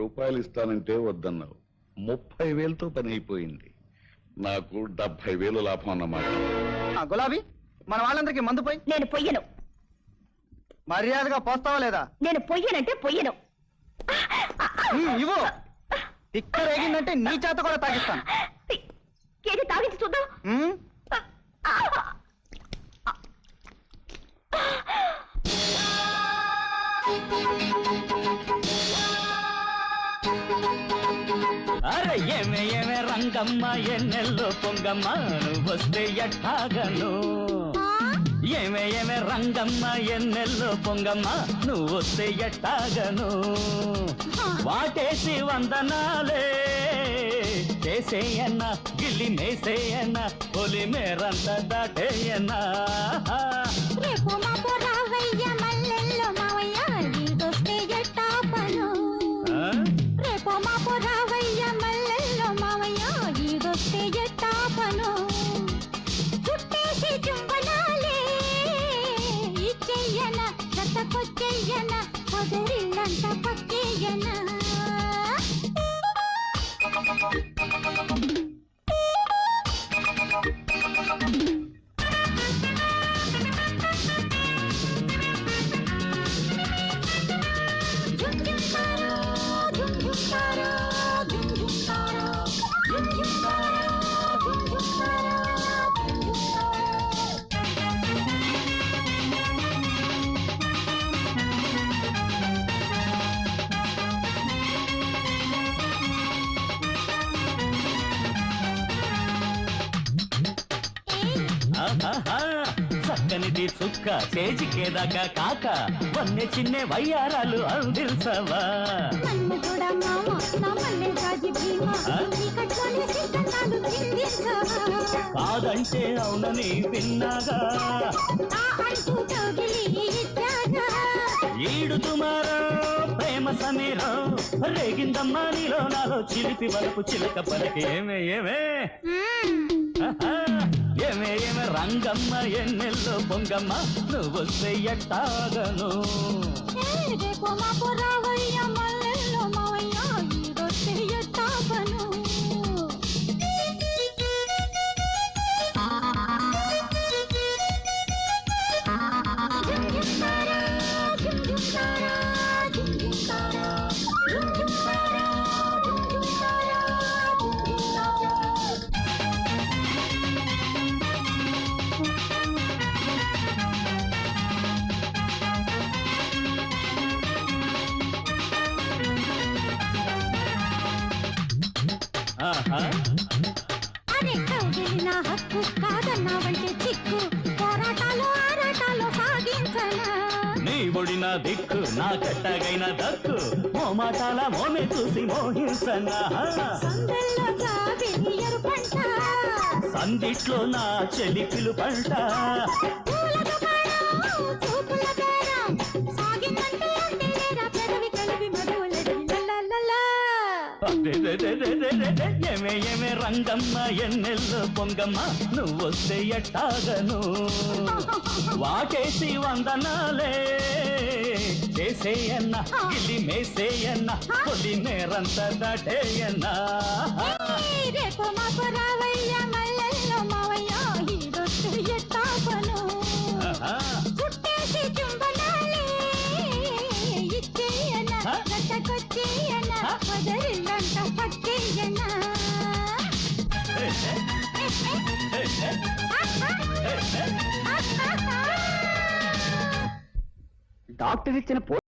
రూపాయలు ఇస్తానంటే వద్దన్నావు. 30,000తో పని అయిపోయింది. నాకు 70,000 లాభం అన్నమాట. గులాబీ, మన వాళ్ళందరికీ మందు పోయి. నేను పొయ్యను. మర్యాదగా పోస్తావా లేదా? నేను పొయ్యనంటే పొయ్యను. ఇవ్వు. తిక్క రేగిందంటే నీ చేత కూడా తాగిస్తాను. ఏది తాగించి చూద్దాం. అరే ఏమే ఏమే రంగమ్మ ఎన్నెల్లో పొంగమ్మ నువ్వు వస్తే ఎట్టాగను. ఏమే ఏమే రంగమ్మ ఎన్నెల్లో పొంగమ్మ నువ్వు వస్తే ఎట్టాగను. వాటేసి వందనాలే చేసేయన్న గిల్లి మేసేయన్న పొలి మేరంత దాటేయన్నా. రేపు మాకు రావయ్య మల్లెల్లో మావయ్య ఈడొస్తే ఎట్టాపను. రేపు మాకు రావయ్య మల్లెల్లో మావయ్య ఈడొస్తే ఎట్టాపను. చుట్టేసి చుంబనాలే ఇచ్చెయ్యన రతకొచ్చెయ్యన పొదరిల్లంత పక్కేయన. చక్కనిది చుక్క చేజికేదాకా కాక వన్నె చిన్నే వయ్యారాలు అందిల్సవా. కాదంటే అవునని విన్నాగా ఈడు తుమారో ప్రేమ సమీరం రేగిందమ్మా నీలో నాలో చిలిపి వరకు చిలక పలకి. ఏమే ఏమే ఏమే ఏమే రంగమ్మ ఎన్నెల్లో పొంగమ్మ నువ్వు వస్తే ఎట్టాగను. రేపు మాకు రావయ్య మల్లెల్లో మావయ్య ఈడొస్తే ఎట్టాగను. అరే కౌగిలి నా హక్కు కాదన్నావంటే చిక్కు పోరాటాలు ఆరాటాలు సాగించనా. నీ ఒడిన దిక్కు నా కట్టగైన దక్కు మోమాటాల మోమే చూసి మోహించనా. సందెల్లో జాబిలి ఎరుపంట సందిట్లో నా చెలికిలు పంట. చూపుల బేరం సాగిందంటే అంతేరా పెదవి కలిపి మధువులది లల్లలా. ఏమే ఏమే రంగమ్మ ఎన్నెల్లో పొంగమ్మ నువ్వు వస్తే ఎట్టాగను. వాటేసి వందనాలే చేసేయన్న గిల్లి మేసేయన్న పొలి మేరంత దాటేయన్నా. రేపు మాకు రావయ్య మల్లెల్లో మావయ్య ఈడొస్తే ఎట్టాపను. చుట్టేసి చుంబనాలే ఇచ్చేయన రతకొచ్చేయన పొదరిల్లంత పక్కేయన. డాక్టర్ ఇచ్చిన